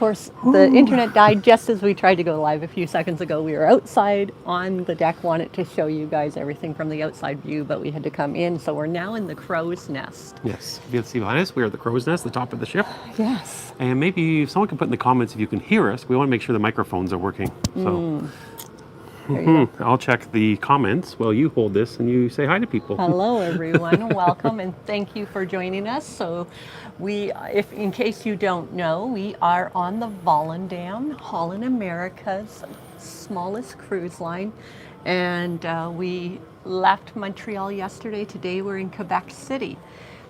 course, the internet died just as we tried to go live a few seconds ago. We were outside on the deck, wanted to show you guys everything from the outside view, but we had to come in. So we're now in the crow's nest. Yes, if you can see behind us, we're at the crow's nest, the top of the ship. Yes. And maybe if someone can put in the comments if you can hear us. We want to make sure the microphones are working. So I'll check the comments while you hold this and you say hi to people. Hello, everyone. Welcome, and thank you for joining us. So if in case you don't know, we are on the Volendam, Holland, America's smallest cruise line. And we left Montreal yesterday. Today we're in Quebec City.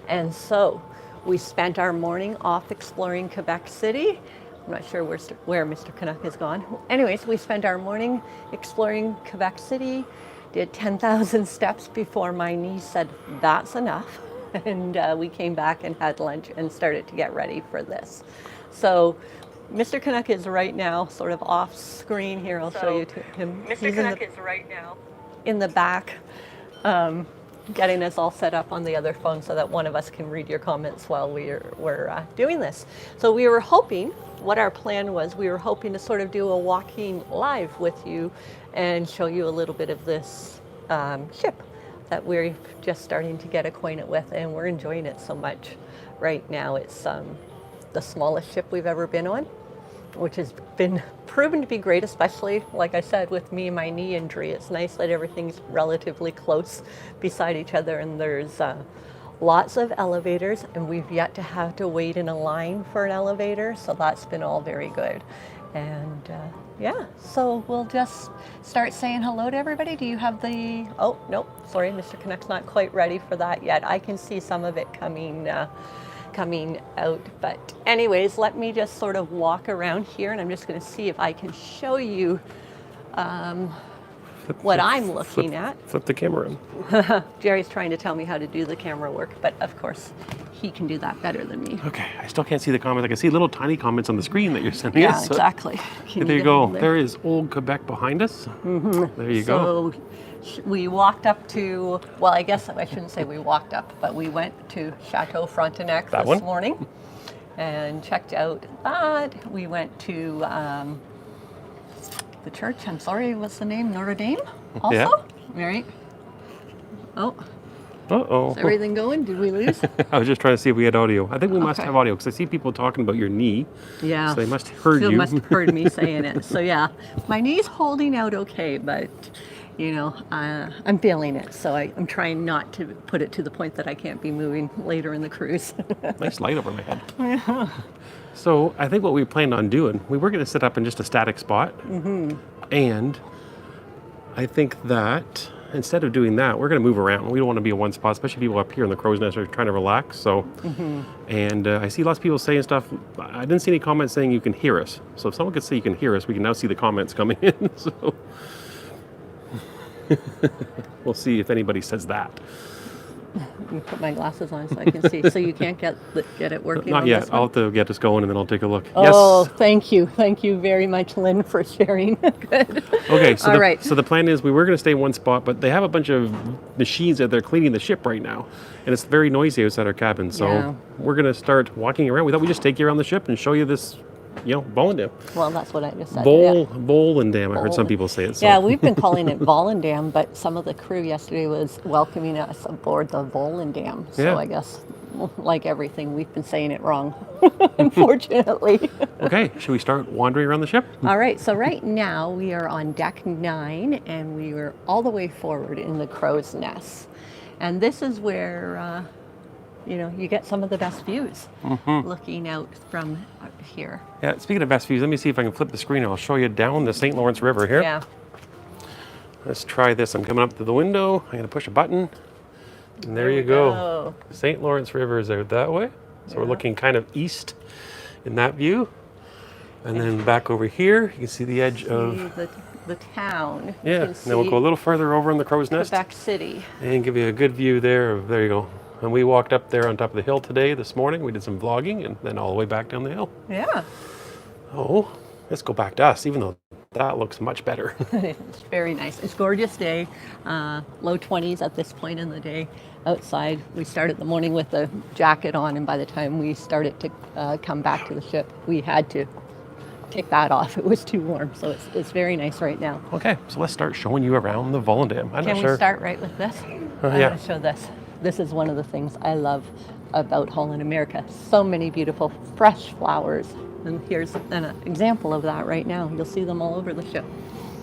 And so we spent our morning off exploring Quebec City. I'm not sure where Mr. Canuck has gone. Anyways, we spent our morning exploring Quebec City, did 10,000 steps before my niece said, that's enough. And we came back and had lunch and started to get ready for this. So Mr. Canuck is right now sort of off screen here. I'll show you to him. Mr. Canuck is right now in the back, getting us all set up on the other phone so that one of us can read your comments while we're doing this. So we were hoping, what our plan was, we were hoping to sort of do a walking live with you and show you a little bit of this ship that we're just starting to get acquainted with, and we're enjoying it so much right now. It's the smallest ship we've ever been on, which has been proven to be great, especially, like I said, with me and my knee injury. It's nice that everything's relatively close beside each other, and there's lots of elevators, and we've yet to have to wait in a line for an elevator, so that's been all very good. And yeah, so we'll just start saying hello to everybody. Do you have the, oh, nope, sorry, Mr. Canuck's not quite ready for that yet. I can see some of it coming out, but anyways, let me just sort of walk around here, and I'm just going to see if I can show you what I'm looking at. Flip the camera in. Jerry's trying to tell me how to do the camera work, but of course he can do that better than me. Okay, I still can't see the comments. I can see little tiny comments on the screen that you're sending Yeah, us. exactly. There you go. There is old Quebec behind us. There you go. So we walked up to, well, I guess I shouldn't say we walked up, but we went to Chateau Frontenac this morning and checked out that. We went to the church, I'm sorry, what's the name? Notre Dame also? Yeah. Right. Oh. Uh-oh. Is everything going? Did we lose? I was just trying to see if we had audio. I think we must have audio because I see people talking about your knee. Yeah. So they must have heard you. They must have heard me saying it. So yeah, my knee's holding out okay, but you know, I'm feeling it. So I'm trying not to put it to the point that I can't be moving later in the cruise. Nice light over my head. Yeah. So I think what we planned on doing, we were going to set up in just a static spot. And I think that instead of doing that, we're going to move around. We don't want to be in one spot, especially people up here in the crow's nest are trying to relax. So, and I see lots of people saying stuff. I didn't see any comments saying you can hear us. So if someone could say you can hear us, we can now see the comments coming in. So we'll see if anybody says that. Let me put my glasses on so I can see. So you can't get it working? Not on yet. This one? I'll have to get us going and then I'll take a look. Oh, yes. Thank you very much, Lynn, for sharing. Good. Okay, so All right. So the plan is we were going to stay in one spot, but they have a bunch of machines that they're cleaning the ship right now, and it's very noisy outside our cabin. So we're going to start walking around. We thought we'd just take you around the ship and show you this, Volendam. Well, that's what I just said. Volendam. I heard some people say it. So. Yeah, we've been calling it Volendam, but some of the crew yesterday was welcoming us aboard the Volendam. So I guess, like everything, we've been saying it wrong, unfortunately. Okay, should we start wandering around the ship? All right, so right now we are on deck 9, and we were all the way forward in the crow's nest. And this is where, you get some of the best views looking out from here. Yeah, speaking of best views, let me see if I can flip the screen and I'll show you down the St. Lawrence River here. Yeah. Let's try this. I'm coming up to the window. I'm going to push a button. And there you go. St. Lawrence River is out that way. So we're looking kind of east in that view. And then back over here, you can see the edge of the town. Yeah, and then we'll go a little further over in the crow's nest. Quebec City. And give you a good view there. There you go. And we walked up there on top of the hill this morning. We did some vlogging and then all the way back down the hill. Yeah. Oh, let's go back to us, even though that looks much better. It's very nice. It's a gorgeous day. Low 20s at this point in the day outside. We started the morning with a jacket on, and by the time we started to come back to the ship, we had to take that off. It was too warm, so it's very nice right now. Okay, so let's start showing you around the Volendam. I'm Can not sure. we start right with this? I'm yeah. going to show this. This is one of the things I love about Holland, America. So many beautiful fresh flowers. And here's an example of that right now. You'll see them all over the ship.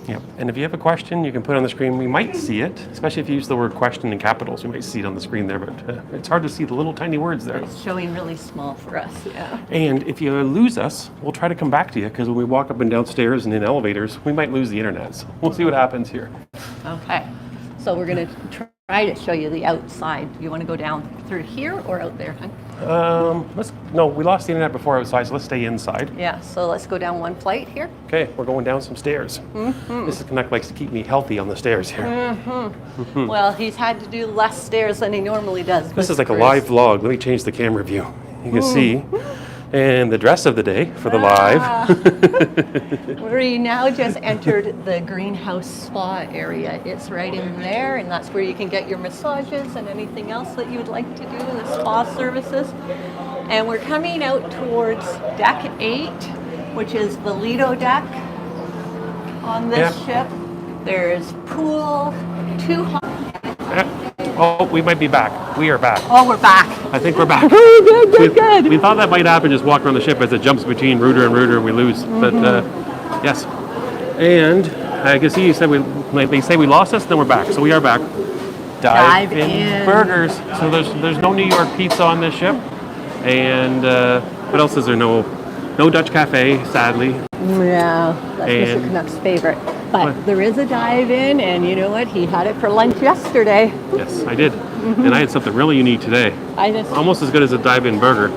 Yep. And if you have a question, you can put it on the screen. We might see it, especially if you use the word question in capitals. You might see it on the screen there, but it's hard to see the little tiny words there. It's showing really small for us, yeah. And if you lose us, we'll try to come back to you, because when we walk up and downstairs and in elevators, we might lose the internet. So we'll see what happens here. Okay. So we're going to try to show you the outside. You want to go down through here or out there, huh? No, we lost the internet before outside, so let's stay inside. Yeah, so let's go down one flight here. Okay, we're going down some stairs. Mrs. Canuck likes to keep me healthy on the stairs here. Well, he's had to do less stairs than he normally does. This is like a live vlog. Let me change the camera view. You can see. And the dress of the day for the live. We now just entered the greenhouse spa area. It's right in there, and that's where you can get your massages and anything else that you would like to do in the spa services. And we're coming out towards deck 8, which is the Lido deck on this ship. There's pool, 2 Oh, we might be back. We are back. Oh, we're back. I think we're back. Good. We thought that might happen, just walk around the ship as it jumps between rudder and rudder and we lose. But yes. And I can see you said they say we lost us, then we're back. So we are back. Dive in burgers. So there's no New York pizza on this ship. And what else is there? No Dutch cafe, sadly. Yeah, that's Mr. Canuck's favorite. But there is a dive-in, and you know what? He had it for lunch yesterday. Yes, I did. And I had something really unique today. Almost as good as a dive-in burger.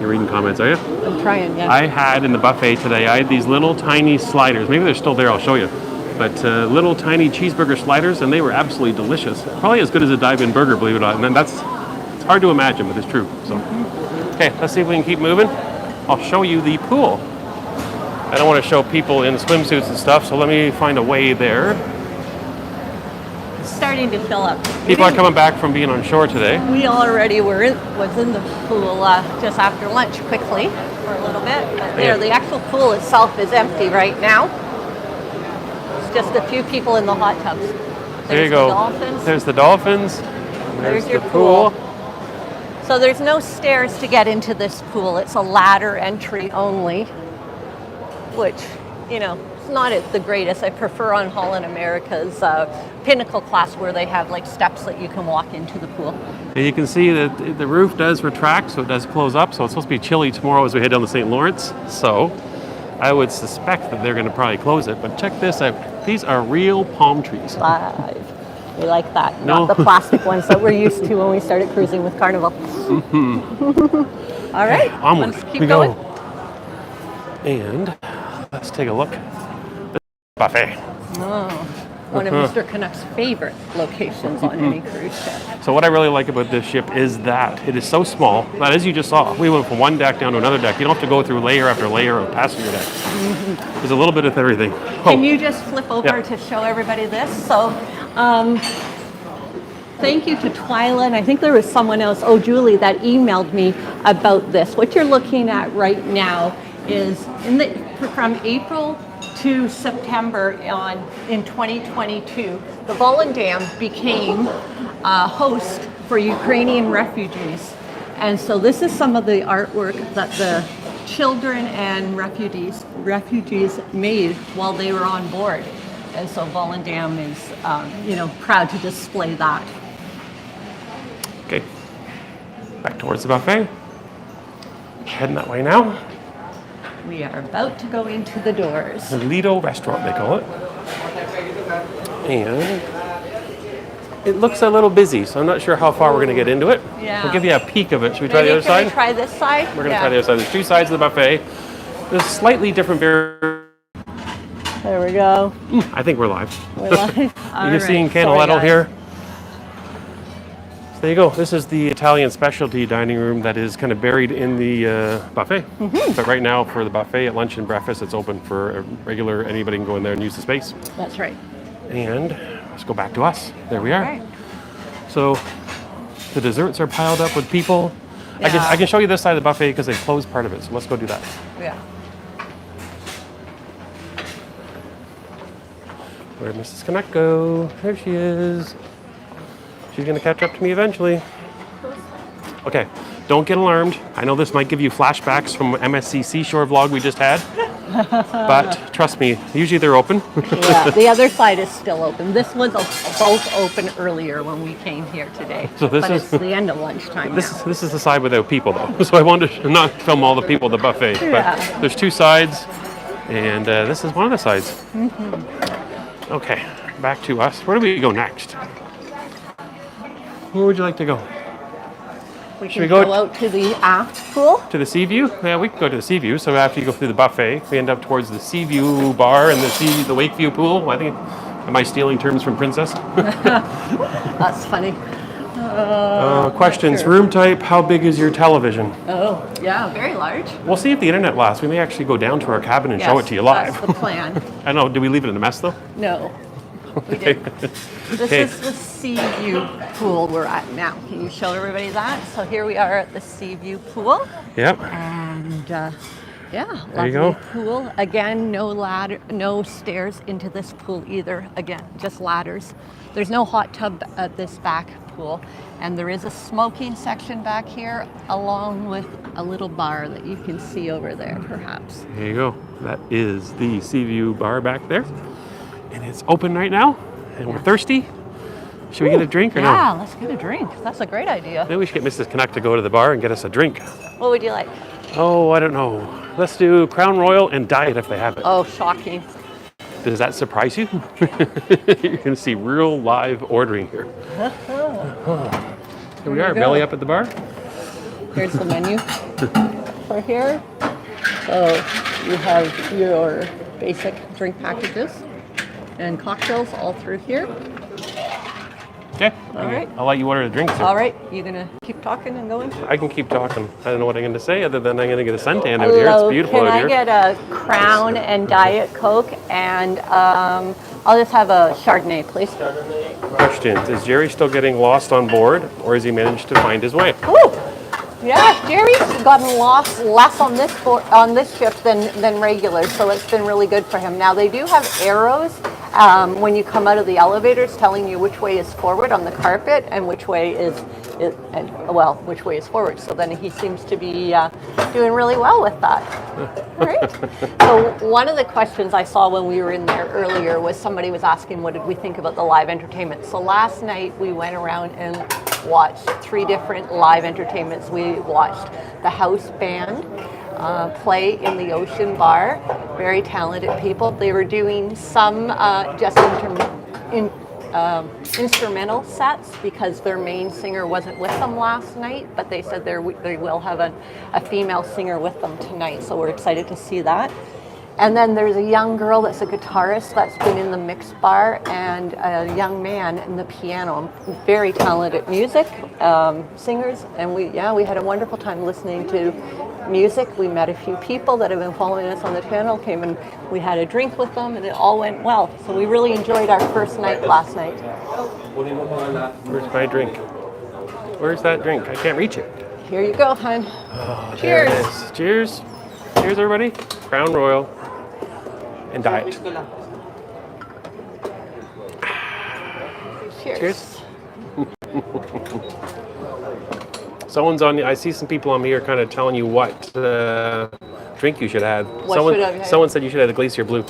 You're reading comments, are you? I'm trying, yeah. I had in the buffet today, I had these little tiny sliders. Maybe they're still there, I'll show you. But little tiny cheeseburger sliders, and they were absolutely delicious. Probably as good as a dive-in burger, believe it or not. And it's hard to imagine, but it's true. So, okay, let's see if we can keep moving. I'll show you the pool. I don't want to show people in swimsuits and stuff, so let me find a way there. It's starting to fill up. People are coming back from being on shore today. We already was in the pool just after lunch quickly for a little bit. But there, the actual pool itself is empty right now. It's just a few people in the hot tubs. There you go. The dolphins. There's the dolphins. There's your pool. So there's no stairs to get into this pool. It's a ladder entry only, which, it's not the greatest. I prefer on Holland America's Pinnacle class where they have like steps that you can walk into the pool. And you can see that the roof does retract, so it does close up. So it's supposed to be chilly tomorrow as we head down the St. Lawrence. So I would suspect that they're going to probably close it. But check this out. These are real palm trees. Live. We like that. Not the plastic ones that we're used to when we started cruising with Carnival. All right. Onward. Let's keep going. And let's take a look. The buffet. One of Mr. Canuck's favorite locations on any cruise ship. So what I really like about this ship is that it is so small that, as you just saw, we went from one deck down to another deck. You don't have to go through layer after layer of passenger deck. There's a little bit of everything. Can you just flip over to show everybody this? So, thank you to Twyla, and I think there was someone else, Julie, that emailed me about this. What you're looking at right now is from April to September in 2022, the Volendam became a host for Ukrainian refugees. And so this is some of the artwork that the children and refugees made while they were on board. And so Volendam is, proud to display that. Okay, back towards the buffet. Heading that way now. We are about to go into the doors. The Lido restaurant, they call it. And it looks a little busy, so I'm not sure how far we're going to get into it. Yeah. We'll give you a peek of it. Should we try the other side? Try this side? We're going to try the other side. There's 2 sides of the buffet. There's slightly different variations. There we go. I think we're live. We're live. You're seeing Canaletto here. So there you go. This is the Italian specialty dining room that is kind of buried in the buffet. But right now for the buffet at lunch and breakfast, it's open for regular, anybody can go in there and use the space. That's right. And let's go back to us. There we are. Right. So the desserts are piled up with people. Yeah. I can show you this side of the buffet because they closed part of it. So let's go do that. Yeah. Where'd Mrs. Canuck go? There she is. She's going to catch up to me eventually. Okay, don't get alarmed. I know this might give you flashbacks from MSC Seashore vlog we just had. But trust me, usually they're open. Yeah, the other side is still open. This was both open earlier when we came here today. So this but is- it's the end of lunchtime This now. is the side without people though. So I wanted to not film all the people at the buffet. Yeah. But there's two sides, and this is one of the sides. Okay, back to us. Where do we go next? Where would you like to go? We we can go go out to the aft pool. To the sea view? Yeah, we can go to the sea view. So after you go through the buffet, we end up towards the sea view bar and the Wakeview pool. I think, am I stealing terms from Princess? That's funny. Questions. sure. Room type. How big is your television? Oh, yeah, very large. We'll see if the internet lasts. We may actually go down to our cabin and show it to you live. That's the plan. I know. Did we leave it in a mess though? No, we didn't. This Okay. is the sea view pool we're at now. Can you show everybody that? So here we are at the sea view pool. Yep. And yeah, There you lovely go. pool. Again, no ladder, no stairs into this pool either. Again, just ladders. There's no hot tub at this back pool. And there is a smoking section back here along with a little bar that you can see over there perhaps. There you go. That is the sea view bar back there. And it's open right now. And we're thirsty. Should we get a drink or Yeah, no? let's get a drink. That's a great idea. Maybe we should get Mrs. Canuck to go to the bar and get us a drink. What would you like? Oh, I don't know. Let's do Crown Royal and Diet if they have it. Oh, shocking. Does that surprise you? You're going to see real live ordering here. Here we are, you go. belly up at the bar. Here's the menu for here. So you have your basic drink packages and cocktails all through here. Okay. All right. I'll let you order the drinks. All right, you gonna keep talking and going? I can keep talking. I don't know what I'm going to say other than I'm going to get a suntan out here. It's beautiful Can out I here. get a Crown and Diet Coke and I'll just have a Chardonnay, please. Questions. Is Jerry still getting lost on board or has he managed to find his way? Ooh. Yeah, Jerry's gotten lost less on this ship than regular, so it's been really good for him. Now they do have arrows when you come out of the elevators, telling you which way is forward on the carpet and which way which way is forward. So then he seems to be doing really well with that. All right. So one of the questions I saw when we were in there earlier was somebody was asking, what did we think about the live entertainment? So last night we went around and watched 3 different live entertainments. We watched the house band play in the Ocean Bar. Very talented people. They were doing some just instrumental sets because their main singer wasn't with them last night, but they said they will have a female singer with them tonight, so we're excited to see that. And then there's a young girl that's a guitarist that's been in the mix bar, and a young man in the piano. Very talented music singers, and we had a wonderful time listening to music. We met a few people that have been following us on the channel, came and we had a drink with them, and it all went well. So we really enjoyed our first night last night. Where's my drink? Where's that drink? I can't reach it. Here you go, hon. Oh, there it Cheers. is. Cheers. Cheers, everybody. Crown Royal and Diet. Cheers. Cheers. Someone's on. I see some people on here kind of telling you what drink you should have. Should I have? Someone said you should have the Glacier Blue.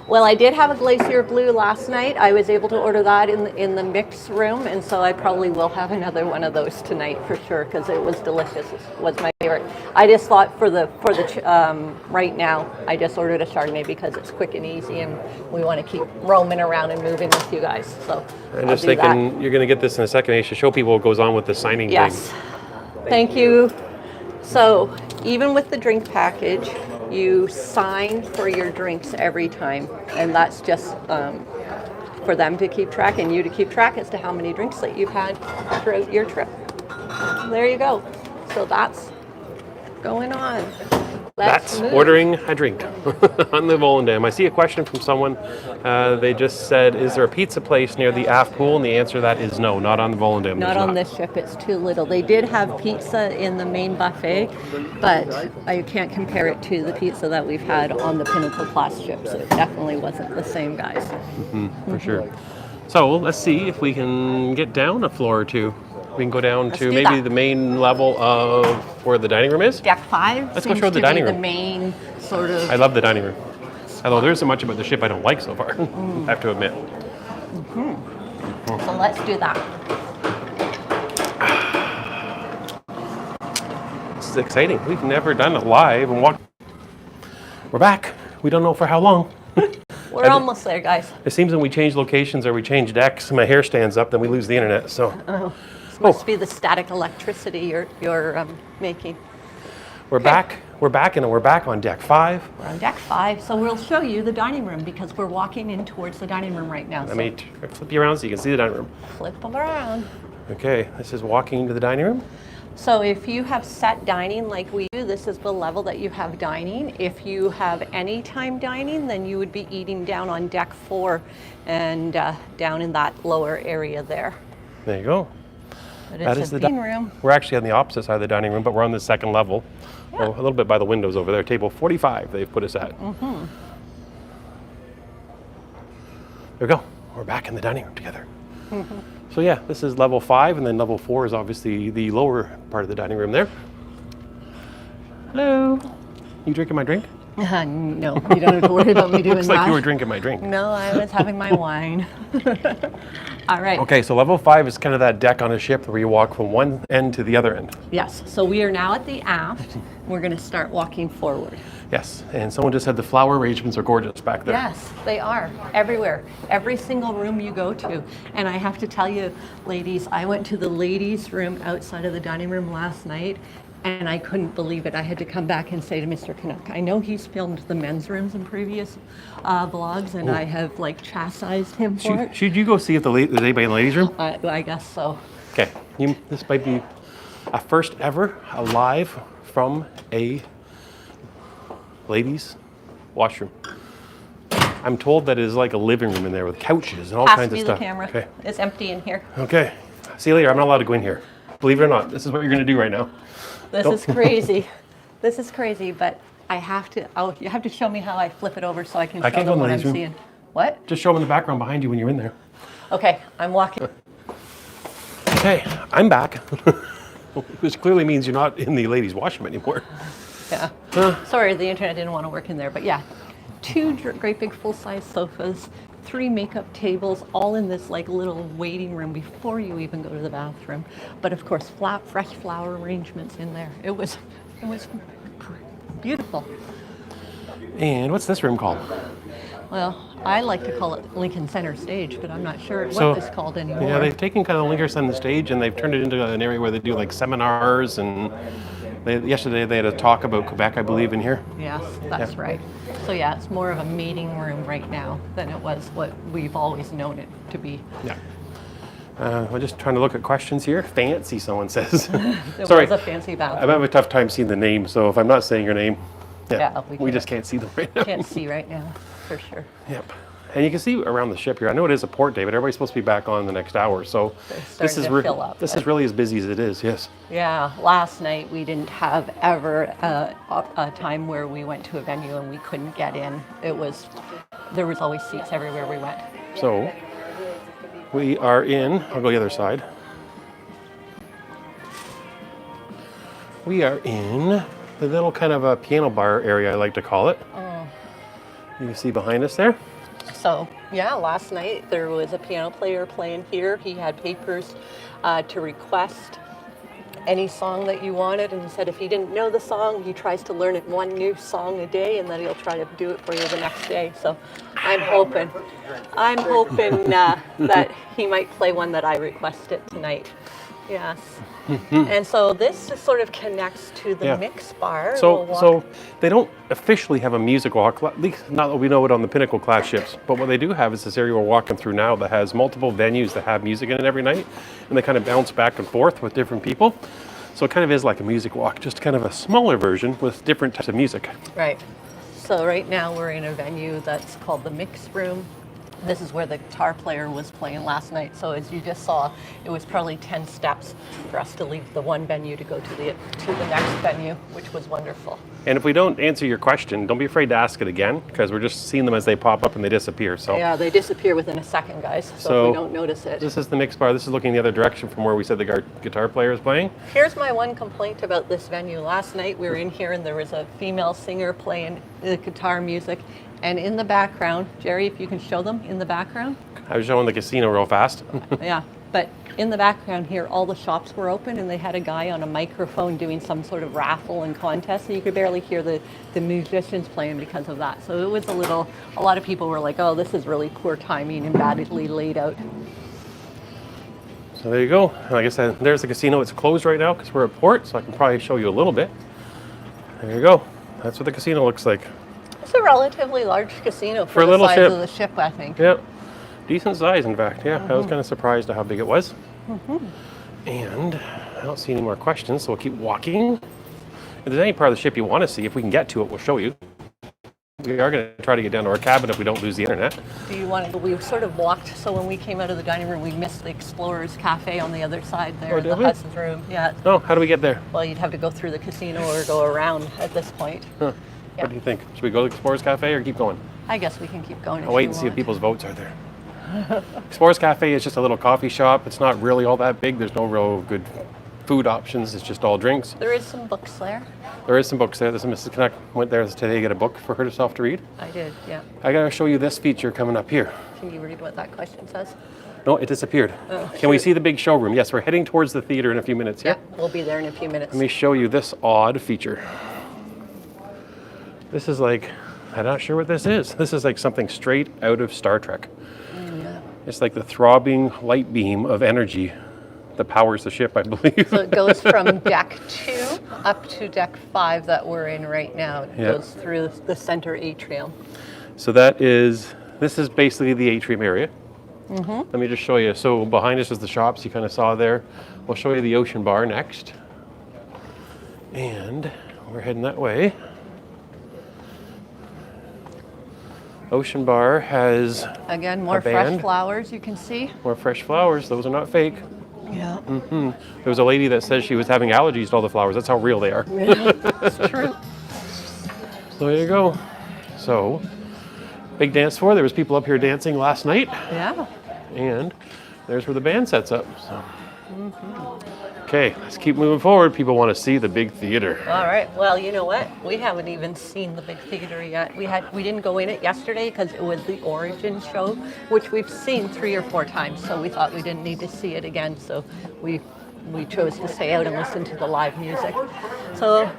Well, I did have a Glacier Blue last night. I was able to order that in the mix room, and so I probably will have another one of those tonight for sure because it was delicious. It was my favorite. I just thought for the right now, I just ordered a Chardonnay because it's quick and easy, and we want to keep roaming around and moving with you guys. So I'm I'll just do thinking that. you're going to get this in a second. I should show people what goes on with the signing thing. Yes. Thank you. So even with the drink package, you sign for your drinks every time, and that's just for them to keep track and you to keep track as to how many drinks that you've had throughout your trip. There you go. So that's going on. That's move. ordering a drink on the Volendam. I see a question from someone. They just said, is there a pizza place near the aft pool? And the answer to that is no, not on the Volendam. Not on this ship, it's too little. They did have pizza in the main buffet, but I can't compare it to the pizza that we've had on the Pinnacle class ships. It definitely wasn't the same, guys. For sure. So let's see if we can get down a floor or two. We can go down Let's to do maybe that. the main level of where the dining room is. Deck 5 Let's go seems show the to dining be room. the main sort of... I love the dining room. Although there isn't much about the ship I don't like so far, I have to admit. So let's do that. This is exciting. We've never done it live and walk. We're back. We don't know for how long. We're almost there, guys. It seems when we change locations or we change decks, my hair stands up, then we lose the internet. So This must be the static electricity you're making. we're back. We're back, and we're back on deck 5. We're on deck 5, so we'll show you the dining room because we're walking in towards the dining room right now. Let So me flip you around so you can see the dining room. flip them around. Okay, this is walking into the dining room. So if you have set dining like we do, this is the level that you have dining. If you have anytime dining, then you would be eating down on deck 4 and down in that lower area there. There you go. But That it's is a the dining room. We're actually on the opposite side of the dining room, but we're on the second level. Yeah. Oh, a little bit by the windows over there. Table 45 they've put us at. There we go. We're back in the dining room together. So yeah, this is level 5, and then level 4 is obviously the lower part of the dining room there. Hello. You drinking my drink? No, you don't have to worry about me doing Looks that. like you were drinking my drink. No, I was having my wine. All right. Okay, so level 5 is kind of that deck on a ship where you walk from one end to the other end. Yes, so we are now at the aft. We're going to start walking forward. Yes, and someone just said the flower arrangements are gorgeous back there. Yes, they are everywhere. Every single room you go to. And I have to tell you, ladies, I went to the ladies' room outside of the dining room last night, and I couldn't believe it. I had to come back and say to Mr. Canuck, I know he's filmed the men's rooms in previous vlogs, and I have like chastised him for it. Should you go see if there's anybody in the ladies' room? I guess so. Okay, this might be a first ever live from a ladies' washroom. I'm told that it is like a living room in there with couches and all Pass kinds me of the stuff. camera. Okay. It's empty in here. Okay. See you later. I'm not allowed to go in here. Believe it or not, this is what you're going to do right now. This Nope. is crazy. This is crazy, but I have to, you have to show me how I flip it over so I can I show can't go them in the what I'm ladies' room. seeing. What? Just show them in the background behind you when you're in there. Okay, I'm walking. Okay, I'm back. Which clearly means you're not in the ladies' washroom anymore. Yeah. Sorry, the internet didn't want to work in there, but yeah. 2 great big full-size sofas, 3 makeup tables, all in this like little waiting room before you even go to the bathroom. But of course, fresh flower arrangements in there. It was beautiful. And what's this room called? Well, I like to call it Lincoln Center Stage, but I'm not sure So, what it's called anymore. Yeah, they've taken kind of the Lincoln Center stage and they've turned it into an area where they do like seminars, and yesterday they had a talk about Quebec, I believe, in here. Yes, that's right. So yeah, it's more of a meeting room right now than it was what we've always known it to be. Yeah. I'm just trying to look at questions here. Fancy, someone says. There Sorry, was a fancy I'm bathroom. having a tough time seeing the name, so if I'm not saying your name, Yeah, we just can't see them right now. Can't see right now, for sure. Yep. And you can see around the ship here. I know it is a port day, but everybody's supposed to be back on the next hour, so this starting is to fill up, this but- is really as busy as it is. Yes. Yeah, last night we didn't have ever a time where we went to a venue and we couldn't get in. There was always seats everywhere we went. So we are in. I'll go the other side. We are in the little kind of a piano bar area, I like to call it. You can see behind us there. So yeah, last night there was a piano player playing here. He had papers to request any song that you wanted, and he said if he didn't know the song, he tries to learn it one new song a day, and then he'll try to do it for you the next day. So I'm hoping that he might play one that I requested tonight. Yes. And so this just sort of connects to the Yeah. mix bar. We'll So, walk- so they don't officially have a music walk, at least not that we know it on the Pinnacle class ships. But what they do have is this area we're walking through now that has multiple venues that have music in it every night, and they kind of bounce back and forth with different people. So it kind of is like a music walk, just kind of a smaller version with different types of music. Right. So right now we're in a venue that's called the Mix Room. This is where the guitar player was playing last night. So as you just saw, it was probably 10 steps for us to leave the one venue to go to the next venue, which was wonderful. And if we don't answer your question, don't be afraid to ask it again, because we're just seeing them as they pop up and they disappear. So yeah, they disappear within a second, guys. So if we don't notice it. This is the mix bar. This is looking the other direction from where we said the guitar player is playing. Here's my one complaint about this venue. Last night we were in here and there was a female singer playing the guitar music. And in the background, Jerry, if you can show them in the background. I was showing the casino real fast. Yeah, but in the background here, all the shops were open and they had a guy on a microphone doing some sort of raffle and contest. So you could barely hear the musicians playing because of that. So it was a lot of people were like, oh, this is really poor timing and badly laid out. So there you go. Like I said, there's the casino. It's closed right now because we're at port, so I can probably show you a little bit. There you go. That's what the casino looks like. It's a relatively large casino for a the little size ship. of the ship, I think. Yeah, decent size, in fact. Yeah, I was kind of surprised at how big it was. And I don't see any more questions, so we'll keep walking. If there's any part of the ship you want to see, if we can get to it, we'll show you. We are going to try to get down to our cabin if we don't lose the internet. Do you want to? We sort of walked, so when we came out of the dining room, we missed the Explorers Cafe on the other side there, Oh, the did we? Hudson's room. Yeah. Oh, how do we get there? Well, you'd have to go through the casino or go around at this point. Huh. Yeah. What do you think? Should we go to the Explorers Cafe or keep going? I guess we can keep going. I'll wait and see what people's votes are there. Explorers Cafe is just a little coffee shop. It's not really all that big. There's no real good food options. It's just all drinks. There is some books there. There is some books there. This is Mrs. Canuck went there today to get a book for herself to read. I did, yeah. I gotta show you this feature coming up here. Can you read what that question says? No, it disappeared. Oh, Can we shoot. see the big showroom? Yes, we're heading towards the theater in a few minutes here. Yeah, we'll be there in a few minutes. Let me show you this odd feature. This is like, I'm not sure what this is. This is like something straight out of Star Trek. Yeah. It's like the throbbing light beam of energy that powers the ship, I believe. So it goes from deck 2 up to deck 5 that we're in right now. It Yeah. goes through the center atrium. So this is basically the atrium area. Let me just show you. So behind us is the shops you kind of saw there. We'll show you the ocean bar next. And we're heading that way. Ocean bar has Again, more a fresh band. flowers you can see. More fresh flowers. Those are not fake. Yeah. There was a lady that says she was having allergies to all the flowers. That's how real they are. It's true. So there you go. So, big dance floor. There was people up here dancing last night. Yeah. And there's where the band sets up. So. Okay, let's keep moving forward. People want to see the big theater. All right. Well, you know what? We haven't even seen the big theater yet. We didn't go in it yesterday because it was the Origin show, which we've seen 3 or 4 times. So we thought we didn't need to see it again. So we chose to stay out and listen to the live music. So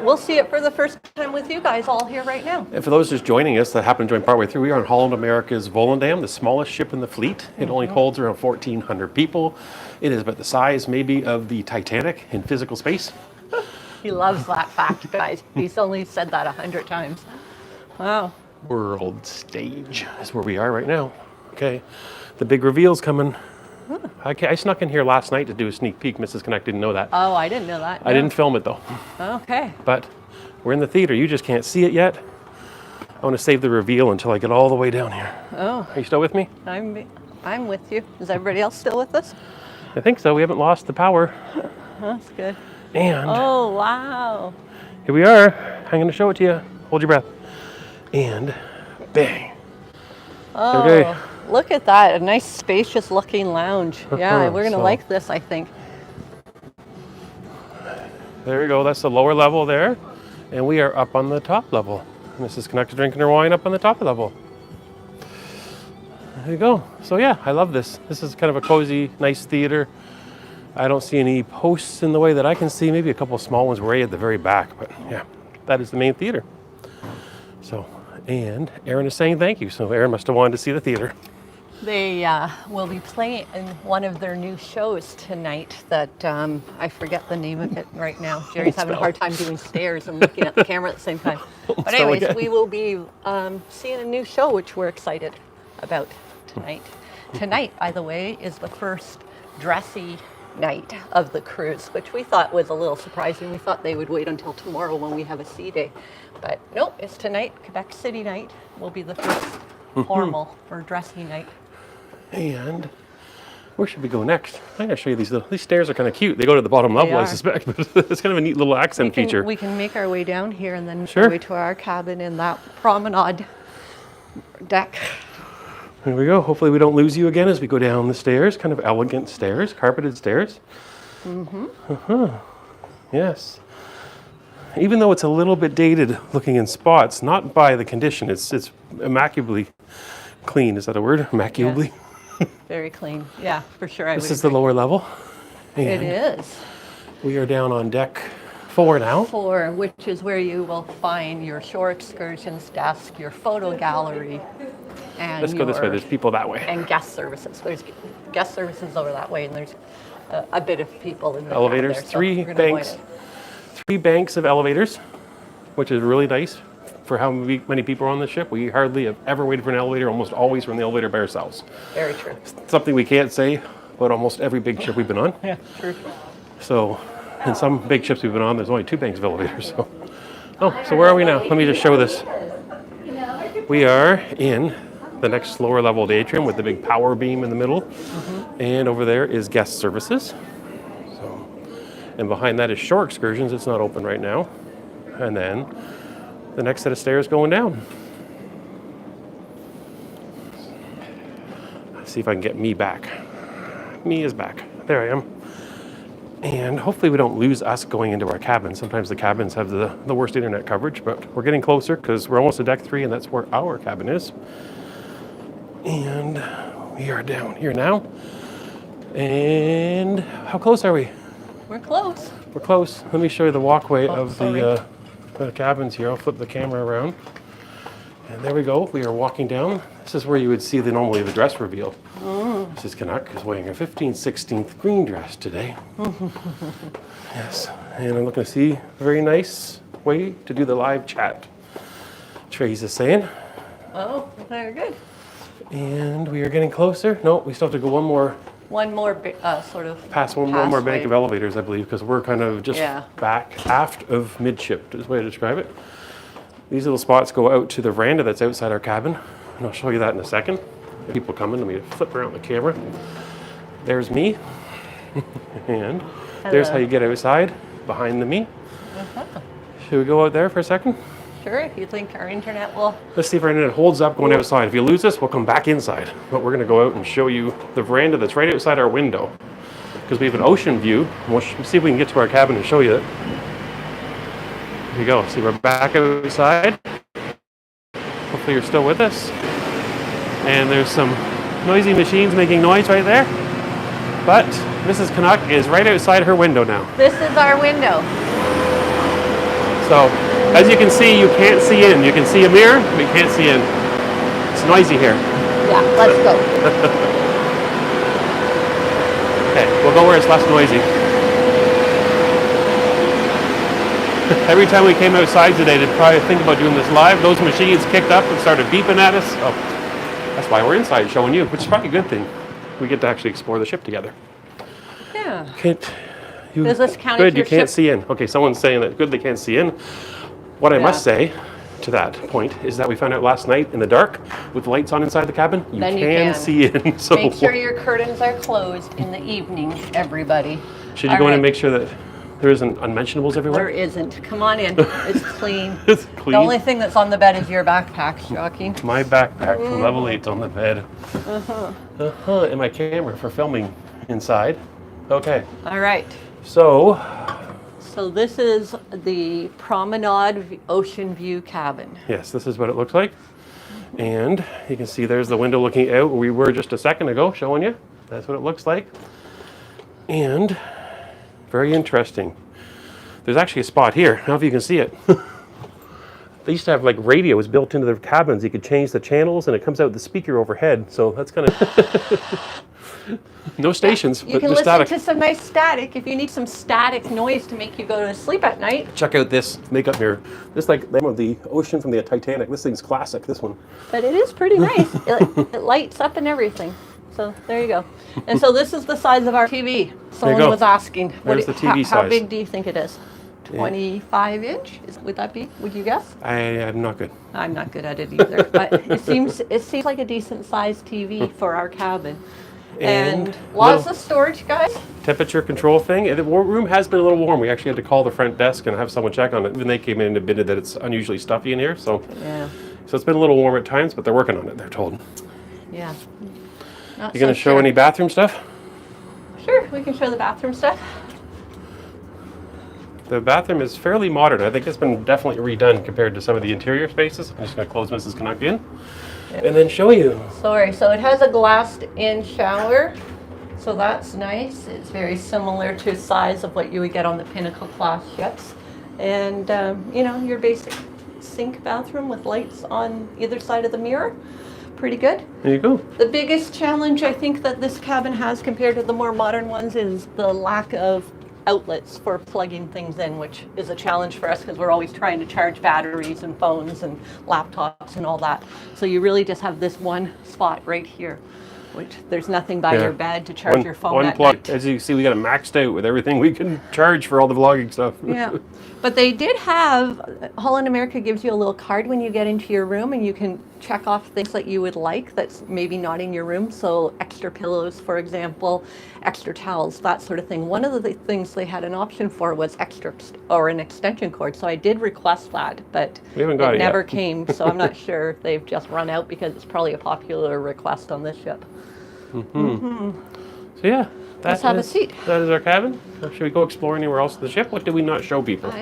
we'll see it for the first time with you guys all here right now. And for those just joining us that happen to join partway through, we are on Holland, America's Volendam, the smallest ship in the fleet. It only holds around 1,400 people. It is about the size maybe of the Titanic in physical space. He loves that fact, guys. He's only said that 100 times. Wow. World stage is where we are right now. Okay, the big reveal's coming. I snuck in here last night to do a sneak peek. Mrs. Connect didn't know that. Oh, I didn't know that. I didn't film it though. Okay. But we're in the theater. You just can't see it yet. I want to save the reveal until I get all the way down here. Oh, Are you still with me? I'm with you. Is everybody else still with us? I think so. We haven't lost the power. That's good. And Oh, wow. here we are. I'm going to show it to you. Hold your breath. And bang. Oh, Okay. look at that. A nice spacious looking lounge. Yeah, we're going to So- like this, I think. There we go. That's the lower level there. And we are up on the top level. Mrs. Connect is drinking her wine up on the top level. There you go. So yeah, I love this. This is kind of a cozy, nice theater. I don't see any posts in the way that I can see. Maybe a couple of small ones way at the very back. But yeah, that is the main theater. So, and Erin is saying thank you. So Erin must have wanted to see the theater. They will be playing in one of their new shows tonight that I forget the name of it right now. Jerry's having a hard time doing stairs and looking at the camera at the same time. But spell anyways, again. we will be seeing a new show, which we're excited about tonight. Tonight, by the way, is the first dressy night of the cruise, which we thought was a little surprising. We thought they would wait until tomorrow when we have a sea day. But nope, it's tonight. Quebec City night will be the first formal or dressy night. And where should we go next? I'm going to show you these stairs are kind of cute. They go to the bottom level, I are. suspect, but it's kind of a neat little accent feature. We can make our way down here and then Sure. go to our cabin in that promenade deck. Here we go. Hopefully we don't lose you again as we go down the stairs. Kind of elegant stairs, carpeted stairs. Yes. Even though it's a little bit dated looking in spots, not by the condition, it's immaculately clean. Is that a word? Immaculately? Very clean. Yeah, for sure. This is the lower level. It And is. we are down on deck 4 now. 4, which is where you will find your shore excursions desk, your photo gallery, and Let's go this way. There's people that way. and guest services. There's guest services over that way, and there's a bit of people in the crowd Elevators, there, so 3 we're gonna avoid banks. it. 3 banks of elevators, which is really nice for how many people are on the ship. We hardly have ever waited for an elevator, almost always we're in the elevator by ourselves. Very true. Something we can't say about almost every big ship we've been on. Yeah, true. So, in some big ships we've been on, there's only 2 banks of elevators. So where are we now? Let me just show this. We are in the next lower level of the atrium with the big power beam in the middle. And over there is guest services. And behind that is shore excursions. It's not open right now. And then the next set of stairs going down. Let's see if I can get me back. Me is back. There I am. And hopefully we don't lose us going into our cabin. Sometimes the cabins have the worst internet coverage, but we're getting closer because we're almost to deck 3 and that's where our cabin is. And we are down here now. And how close are we? We're close. We're close. Let me show you the walkway of sorry. the cabins here. I'll flip the camera around. And there we go. We are walking down. This is where you would see normally the dress reveal. Mrs. Canuck is wearing a 15/16 green dress today. Yes. And I'm looking to see a very nice way to do the live chat. Trey's is saying. Oh, very good. And we are getting closer. No, we still have to go one more One more sort of past one more bank passway. of elevators, I believe, because we're kind of just Yeah. back aft of midship, is the way to describe it. These little spots go out to the veranda that's outside our cabin, and I'll show you that in a second. People coming, let me flip around the camera. There's me, and there's how you get outside, behind the me. Should we go out there for a second? Sure, if you think our internet will. Let's see if our internet holds up going outside. If you lose us, we'll come back inside. But we're going to go out and show you the veranda that's right outside our window. Because we have an ocean view. And we'll see if we can get to our cabin and show you it. Here you go. See, we're back outside. Hopefully you're still with us. And there's some noisy machines making noise right there. But Mrs. Canuck is right outside her window now. This is our window. So, as you can see, you can't see in. You can see a mirror, but you can't see in. It's noisy here. Yeah, let's go. Okay, we'll go where it's less noisy. Every time we came outside today to probably think about doing this live, those machines kicked up and started beeping at us. Oh, that's why we're inside showing you, which is probably a good thing. We get to actually explore the ship together. Yeah. Does this count good, as your you can't ship? see in. Okay, someone's saying that good they can't see in. What I must say to that point is that we found out last night in the dark with the lights on inside the cabin, you Then you can can. see in. So Make sure your curtains are closed in the evening, everybody. should you go in and make sure that there isn't unmentionables There everywhere? isn't. Come on in. It's clean. It's clean. The only thing that's on the bed is your backpack, shocking. My backpack from level 8 on the bed. And my camera for filming inside. Okay, All right. so So this is the Promenade Ocean View cabin. yes, this is what it looks like. And you can see there's the window looking out where we were just a second ago showing you. That's what it looks like. And very interesting. There's actually a spot here. I don't know if you can see it. They used to have like radios built into their cabins. You could change the channels and it comes out the speaker overhead. So that's kind of no stations, You but can just listen static. to some nice static if you need some static noise to make you go to sleep at night. Check out this makeup mirror. This like the ocean from the Titanic. This thing's classic. This one. But it is pretty nice. It lights up and everything. So there you go. And so this is the size of our TV. Someone go. was asking. There's the TV how size. big do you think it is? 25 inch? Would that be? Would you guess? I'm not good. I'm not good at it either, but it seems like a decent sized TV for our cabin. And lots of storage, guys. Temperature control thing. The room has been a little warm. We actually had to call the front desk and have someone check on it. Even they came in and admitted that it's unusually stuffy in here. So Yeah. so it's been a little warm at times, but they're working on it, they're told. Yeah. You going to show any bathroom stuff? Sure, we can show the bathroom stuff. The bathroom is fairly modern. I think it's been definitely redone compared to some of the interior spaces. I'm just going to close Mrs. Canuck in and then show you. Sorry, so it has a glassed-in shower, so that's nice. It's very similar to size of what you would get on the Pinnacle class ships. And, you know, your basic sink bathroom with lights on either side of the mirror. Pretty good. There you go. The biggest challenge I think that this cabin has compared to the more modern ones is the lack of outlets for plugging things in, which is a challenge for us because we're always trying to charge batteries and phones and laptops and all that. So you really just have this one spot right here, which there's nothing by your bed to charge your phone at plug. night. As you see, we got it maxed out with everything we can charge for all the vlogging stuff. Yeah, but they did have, Holland America gives you a little card when you get into your room and you can check off things that you would like that's maybe not in your room. So extra pillows, for example, extra towels, that sort of thing. One of the things they had an option for was extra or an extension cord. So I did request that, but We haven't got it never yet. came. So I'm not sure if they've just run out because it's probably a popular request on this ship. So yeah, Let's have a seat. That is our cabin. Should we go explore anywhere else in the ship? What did we not show people?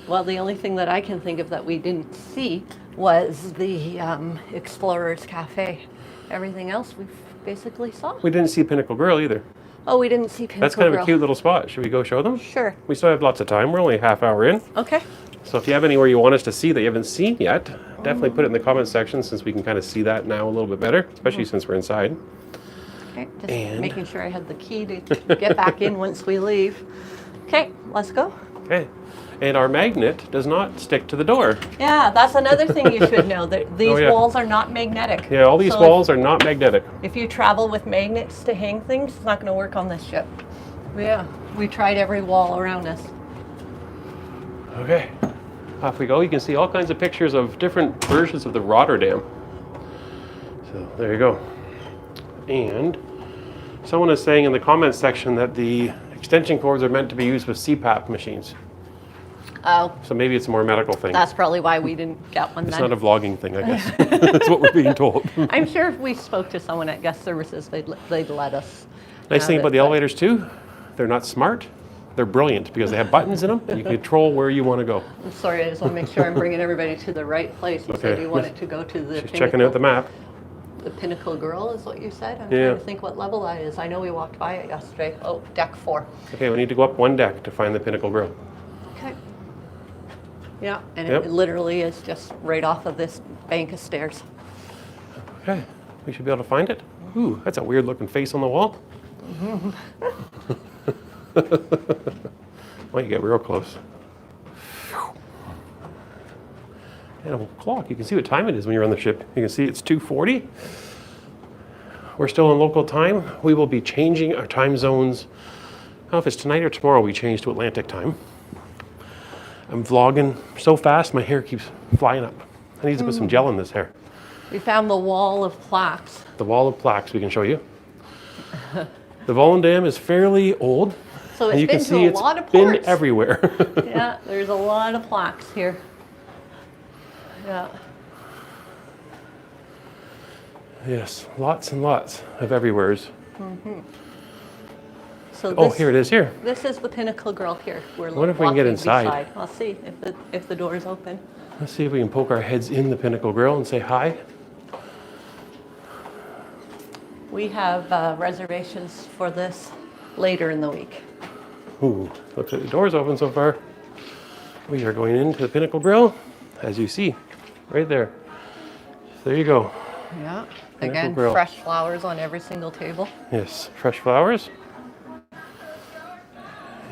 Well, the only thing that I can think of that we didn't see was the Explorer's Cafe. Everything else we've basically saw. We didn't see Pinnacle Grill either. Oh, we didn't see Pinnacle That's kind of Grill. a cute little spot. Should we go show them? Sure. We still have lots of time. We're only a half hour in. Okay. So if you have anywhere you want us to see that you haven't seen yet, definitely put it in the comment section since we can kind of see that now a little bit better, especially since we're inside. Okay. Just And- making sure I had the key to get back in once we leave. Okay, let's go. Okay. And our magnet does not stick to the door. Yeah, that's another thing you should know, that these yeah. walls are not magnetic. Yeah, all these So walls are not magnetic. If you travel with magnets to hang things, it's not going to work on this ship. Yeah, we tried every wall around us. Okay. Off we go. You can see all kinds of pictures of different versions of the Rotterdam. So there you go. And someone is saying in the comments section that the extension cords are meant to be used with CPAP machines. Oh, So maybe it's a more medical thing. that's probably why we didn't get one It's then. not a vlogging thing, I guess. That's what we're being told. I'm sure if we spoke to someone at guest services, they'd let us. Nice have thing it, about the but- elevators too, they're not smart. They're brilliant because they have buttons in them. And you can control where you want to go. I'm sorry, I just want to make sure I'm bringing everybody to the right place. You said Okay. you wanted to go to the Just checking out the map. The Pinnacle Grill is what you said? I'm Yeah. trying to think what level that is. I know we walked by it yesterday. Oh, deck 4. Okay, we need to go up one deck to find the Pinnacle Grill. Okay. Yeah, and Yep. it literally is just right off of this bank of stairs. Okay, we should be able to find it. Ooh, that's a weird looking face on the wall. Why you get real close? And a clock. You can see what time it is when you're on the ship. You can see it's 2:40. We're still in local time. We will be changing our time zones. I don't know if it's tonight or tomorrow we change to Atlantic time. I'm vlogging so fast my hair keeps flying up. I need to put some gel in this hair. We found the wall of plaques. The wall of plaques we can show you. The Volendam is fairly old. So And it's you been can see to a it's lot of been ports. everywhere. Yeah, there's a lot of plaques here. Yeah. Yes, lots and lots of everywheres. So Oh, this, here it is here. This is the Pinnacle Grill here. We're wonder if we can get walking inside. beside. I'll see if the door is open. Let's see if we can poke our heads in the Pinnacle Grill and say hi. We have reservations for this later in the week. Ooh, looks like the door's open so far. We are going into the Pinnacle Grill, as you see, right there. There you go. Yeah. Pinnacle Again, Grill. fresh flowers on every single table. Yes, fresh flowers.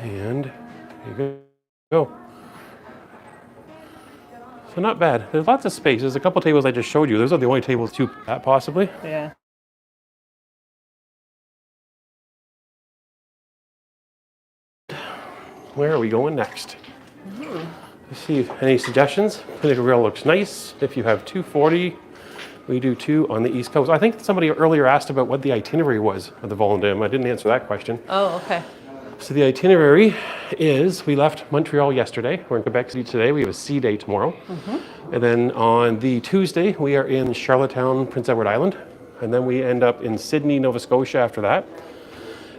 And here you go. So not bad. There's lots of space. There's a couple tables I just showed you. Those are the only tables too, possibly. Yeah. where are we going next? Let's see, any suggestions? Pinnacle Grill looks nice. If you have 240, we do 2 on the East Coast. I think somebody earlier asked about what the itinerary was of the Volendam. I didn't answer that question. Oh, okay. So the itinerary is we left Montreal yesterday. We're in Quebec City today. We have a sea day tomorrow. And then on the Tuesday, we are in Charlottetown, Prince Edward Island. And then we end up in Sydney, Nova Scotia after that.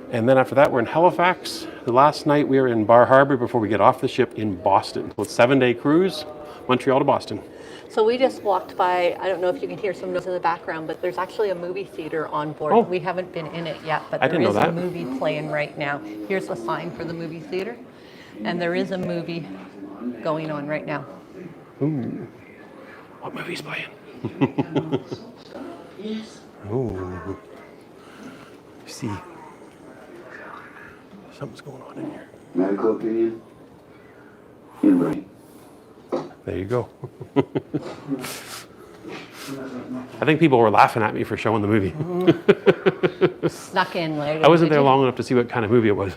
And then after that, we're in Halifax. The last night, we were in Bar Harbor before we get off the ship in Boston. So it's a 7-day cruise, Montreal to Boston. So we just walked by, I don't know if you can hear some noise in the background, but there's actually a movie theater on board. Oh. We haven't been in it yet, but I there didn't is know a that. movie playing right now. Here's the sign for the movie theater. And there is a movie going on right now. Ooh. What movie's playing? Ooh. See. Something's going on in here. Medical opinion? In writing. There you go. I think people were laughing at me for showing the movie. Snuck in later. I wasn't there long enough to see what kind of movie it was.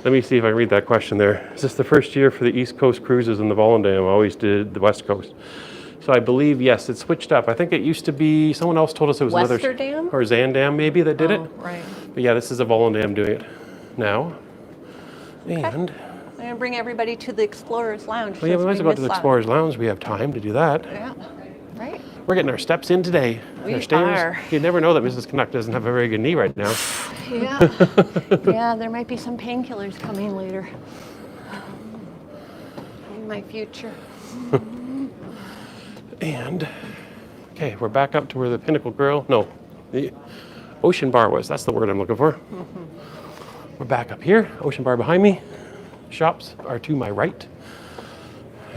Let me see if I can read that question there. Is this the first year for the East Coast cruises in the Volendam? Always did the West Coast. So I believe, yes, it switched up. I think it used to be, someone else told us it was Westerdam? or Zandam maybe that did it. Right. But yeah, this is a Volendam doing it now. And, I'm going to bring everybody to the Explorers Lounge. well, yeah, we might as well go to the missed that. Explorers Lounge. We have time to do that. Yeah, right. We're getting our steps in today. We Our stairs. are. You never know that Mrs. Canuck doesn't have a very good knee right now. Yeah. Yeah, there might be some painkillers coming later. In my future. And, okay, we're back up to where the Pinnacle Grill, no, the Ocean Bar was. That's the word I'm looking for. We're back up here. Ocean Bar behind me. Shops are to my right.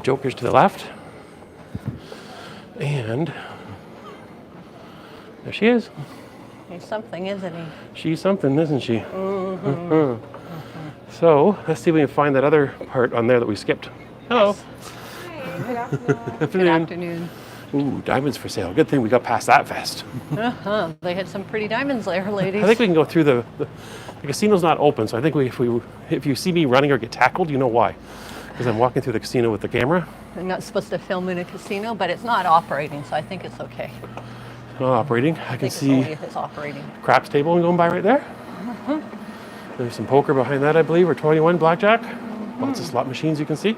Joker's to the left. And there she is. He's something, isn't he? She's something, isn't she? So let's see if we can find that other part on there that we skipped. Hello. Good afternoon. Good afternoon. Ooh, diamonds for sale. Good thing we got past that fest. They had some pretty diamonds there, ladies. I think we can go through the casino's not open, so I think if you see me running or get tackled, you know why. Because I'm walking through the casino with the camera. I'm not supposed to film in a casino, but it's not operating, so I think it's okay. Not operating. I I can think it's see only if it's operating. craps table going by right there. There's some poker behind that, I believe, or 21 blackjack. Lots of slot machines you can see.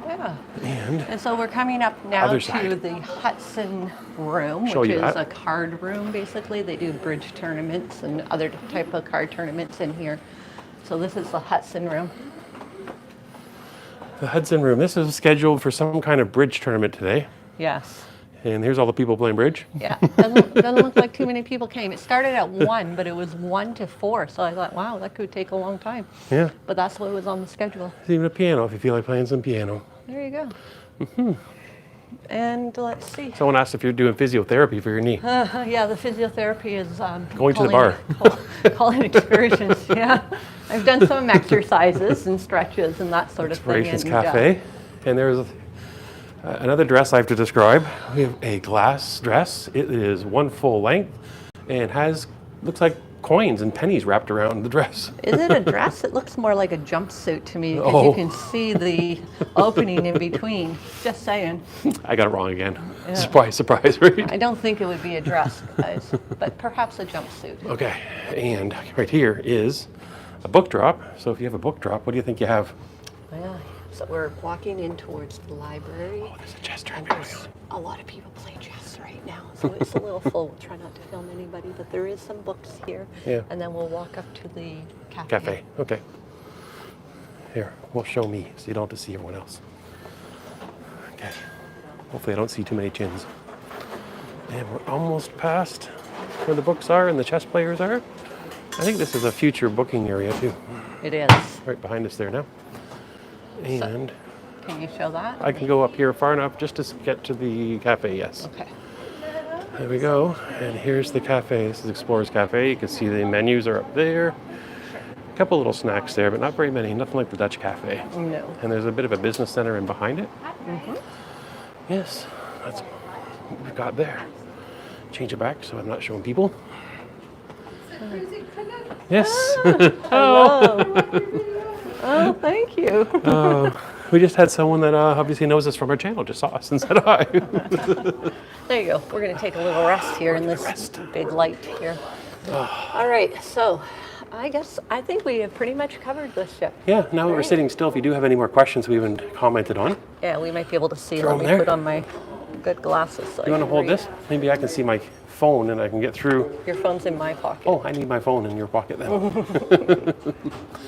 Yeah. And And so we're coming up now Other to side. the Hudson room, Show which you is that. a card room, basically. They do bridge tournaments and other type of card tournaments in here. So this is the Hudson room. the Hudson room. This is scheduled for some kind of bridge tournament today. Yes. And here's all the people playing bridge. Yeah. Doesn't look like too many people came. It started at 1, but it was 1 to 4. So I thought, wow, that could take a long time. Yeah. But that's what was on the schedule. There's even a piano if you feel like playing some piano. There you go. And let's see. Someone asked if you're doing physiotherapy for your knee. Yeah, the physiotherapy is Going to the bar. Calling excursions. Yeah, I've done some exercises and stretches and that sort of thing. Inspirations and, Cafe. And there's another dress I have to describe. We have a glass dress. It is one full length and looks like coins and pennies wrapped around the dress. Is it a dress? It looks more like a jumpsuit to me because Oh. you can see the opening in between. Just saying. I got it wrong again. Surprise, surprise, right? I don't think it would be a dress, guys, but perhaps a jumpsuit. Okay, and right here is a book drop. So if you have a book drop, what do you think you have? Yeah. So we're walking in towards the library. Oh, there's a chess And tournament. there's a lot of people playing chess right now, so it's a little full. We'll try not to film anybody, but there is some books here. Yeah. And then we'll walk up to the cafe. Cafe, okay. Here, well, show me so you don't have to see everyone else. Okay, hopefully I don't see too many chins. And we're almost past where the books are and the chess players are. I think this is a future booking area too, It is. right behind us there now. And Can you show that? I can go up here far enough just to get to the cafe, yes. Okay. There we go, and here's the cafe. This is Explorers Cafe. You can see the menus are up there. A couple little snacks there, but not very many. Nothing like the Dutch Cafe. No. And there's a bit of a business center in behind it. Yes, that's what we've got there. Change it back so I'm not showing people. Yes. Hello. Oh, thank you. We just had someone that obviously knows us from our channel just saw us and said hi. There you go. We're going to take a little rest here in this big light here. All right, so I think we have pretty much covered this ship. Yeah, now that we're Right. sitting still, if you do have any more questions we haven't commented on, Yeah, we might be able to see. Throw Let 'em me there. put on my good glasses. So you want to can hold read. this? Maybe I can see my phone and I can get through. Your phone's in my pocket. Oh, I need my phone in your pocket then.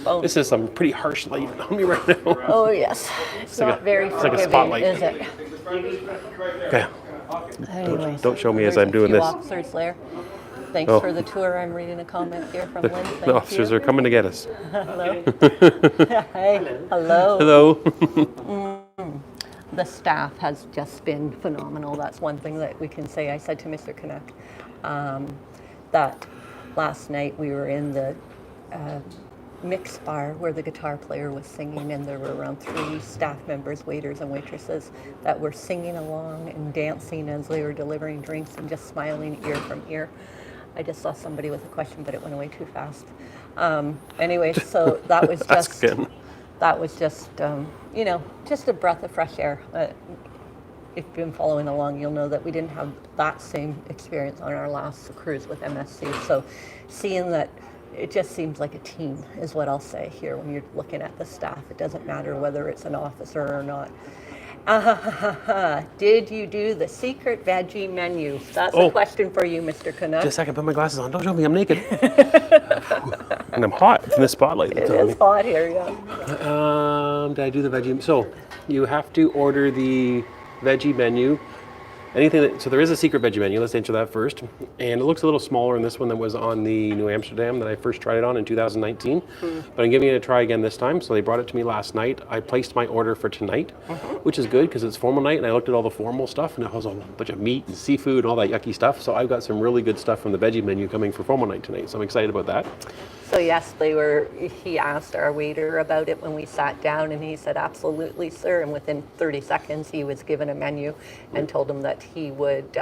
Phone. This is some pretty harsh light on me right now. Oh yes, it's like not a- very it's like a forgiving, spotlight. is it? Okay. Anyways, don't show me as there's I'm doing a few this. Officers there. Thanks Oh. for the tour. I'm reading a comment here from Lynn. Thank The officers you. are coming to get us. Hello. Hey, hello. Hello. The staff has just been phenomenal. That's one thing that we can say. I said to Mr. Canuck that last night we were in the mix bar where the guitar player was singing, and there were around 3 staff members, waiters and waitresses, that were singing along and dancing as they were delivering drinks and just smiling ear from ear. I just saw somebody with a question, but it went away too fast. Anyway, so that was Ask just again. that was just just a breath of fresh air. If you've been following along, you'll know that we didn't have that same experience on our last cruise with MSC. So seeing that, it just seems like a team is what I'll say here when you're looking at the staff. It doesn't matter whether it's an officer or not. Did you do the secret veggie menu? That's a question for you, Mr. Canuck. Just a second, put my glasses on. Don't show me, I'm naked. And I'm hot. It's in the spotlight. It is hot here, yeah. Did I do the veggie? So you have to order the veggie menu. Anything that, so there is a secret veggie menu. Let's answer that first. And it looks a little smaller in this one than was on the New Amsterdam that I first tried it on in 2019. But I'm giving it a try again this time. So they brought it to me last night. I placed my order for tonight, which is good because it's formal night. And I looked at all the formal stuff and it has a bunch of meat and seafood and all that yucky stuff. So I've got some really good stuff from the veggie menu coming for formal night tonight. So I'm excited about that. So yes, he asked our waiter about it when we sat down, and he said, absolutely, sir. And within 30 seconds, he was given a menu and told him that he would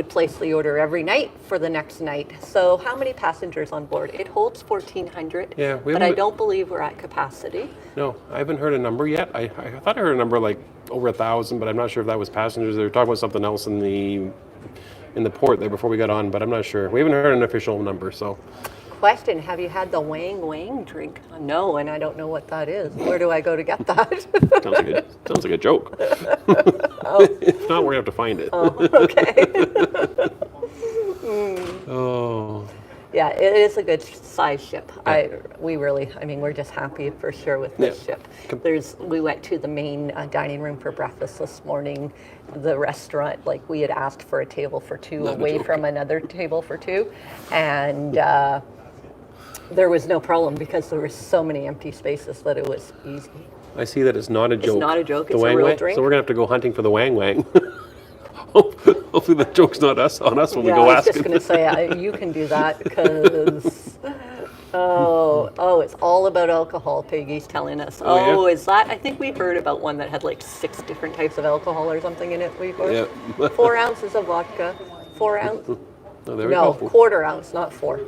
place the order every night for the next night. So how many passengers on board? It holds 1,400, Yeah, we but I haven't- don't believe we're at capacity. No, I haven't heard a number yet. I thought I heard a number like over 1,000, but I'm not sure if that was passengers. They were talking about something else in the port there before we got on, but I'm not sure. We haven't heard an official number, so. Question, have you had the Wang Wang drink? No, and I don't know what that is. Where do I go to get that? Sounds like a joke. If not, we're gonna have to find it. Okay. Oh. Yeah, it is a good size ship. We're just happy for sure with this Yeah. ship. We went to the main dining room for breakfast this morning. The restaurant, like we had asked for a table for 2 away from another table for 2, and there was no problem because there were so many empty spaces that it was easy. I see that it's not a joke. not a joke, The it's a Wang real Wang? drink. So we're gonna have to go hunting for the Wang Wang. Hopefully the joke's not on us when we Yeah, go I was asking. just going to say, you can do that because, it's all about alcohol, Peggy's telling us. Oh, yeah? Is that? I think we heard about one that had like 6 different types of alcohol or something in it before. Yeah. 4 ounces of vodka, 4 ounces. Oh, there we No, go. quarter ounce, not 4.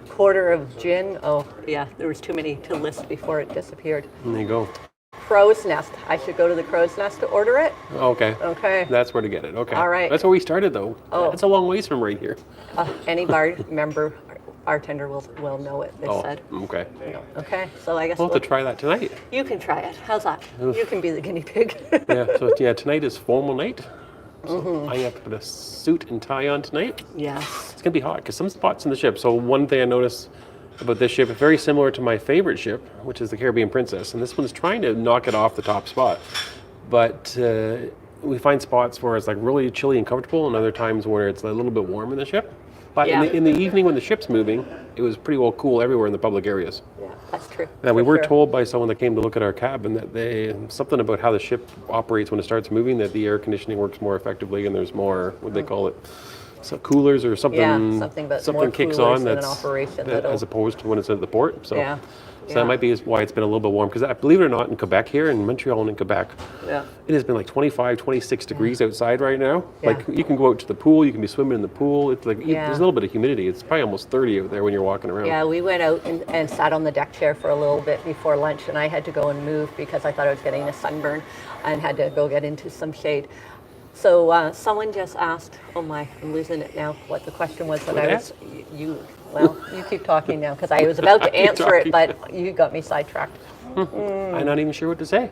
Quarter of gin. Oh, yeah, there was too many to list before it disappeared. There you go. Crow's Nest. I should go to the Crow's Nest to order it? Okay. Okay. That's where to get it. Okay. All right. That's where we started though. Oh. It's a long ways from right here. Any bartender will know it, they said. Okay. Okay, so I guess We'll have to try that tonight. you can try it. How's that? You can be the guinea pig. Tonight is formal night. So I have to put a suit and tie on tonight. Yes. It's gonna be hot because some spots in the ship. So one thing I noticed about this ship, very similar to my favorite ship, which is the Caribbean Princess, and this one's trying to knock it off the top spot. But we find spots where it's like really chilly and comfortable, and other times where it's a little bit warm in the ship. But Yeah. in the evening when the ship's moving, it was pretty well cool everywhere in the public areas. Yeah, that's true. Now, we for were sure. told by someone that came to look at our cabin that something about how the ship operates when it starts moving, that the air conditioning works more effectively and there's more, what do they call it? So coolers or something. Yeah, something, but more kicks coolers on than an that's operation as that'll- opposed to when it's at the port. So Yeah. So that might be why it's been a little bit warm. Because believe it or not, in Quebec here, in Montreal and in Quebec, it has been like 25, 26 degrees outside right now. Yeah. Like you can go out to the pool, you can be swimming in the pool. It's like there's a little bit of humidity. It's probably almost 30 out there when you're walking around. Yeah, we went out and sat on the deck chair for a little bit before lunch, and I had to go and move because I thought I was getting a sunburn and had to go get into some shade. So someone just asked, oh my, I'm losing it now, what the question was that you keep talking now because I was about to answer it, but you got me sidetracked. I'm not even sure what to say.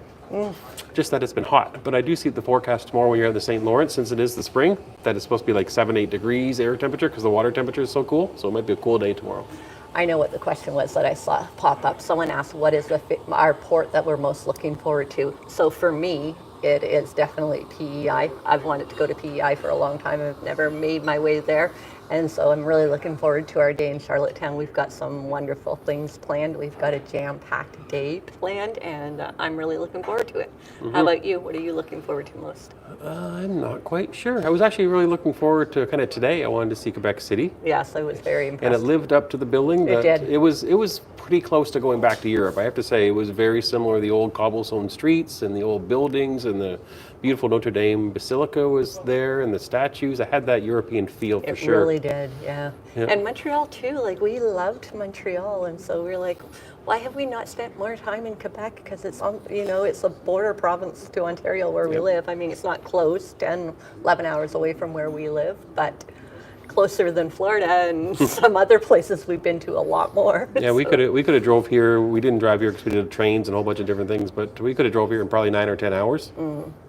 Just that it's been hot. But I do see the forecast tomorrow when you're at the St. Lawrence, since it is the spring, that it's supposed to be like 7-8 degrees air temperature because the water temperature is so cool. So it might be a cool day tomorrow. I know what the question was that I saw pop up. Someone asked, what is our port that we're most looking forward to? So for me, it is definitely PEI. I've wanted to go to PEI for a long time. I've never made my way there. And so I'm really looking forward to our day in Charlottetown. We've got some wonderful things planned. We've got a jam-packed day planned, and I'm really looking forward to it. How about you? What are you looking forward to most? I'm not quite sure. I was actually really looking forward to kind of today. I wanted to see Quebec City. Yes, I was very impressed. And it lived up to the billing. It did. It was pretty close to going back to Europe. I have to say it was very similar. The old cobblestone streets and the old buildings and the beautiful Notre Dame Basilica was there and the statues. I had that European feel for sure. It really did, yeah. And Montreal too, like we loved Montreal, and so we're like, why have we not spent more time in Quebec? Because it's on, it's a border province to Ontario where we live. I mean, it's not close, 10, 11 hours away from where we live, but closer than Florida and some other places we've been to a lot more. Yeah, we could have drove here. We didn't drive here because we did trains and a whole bunch of different things, but we could have drove here in probably 9 or 10 hours,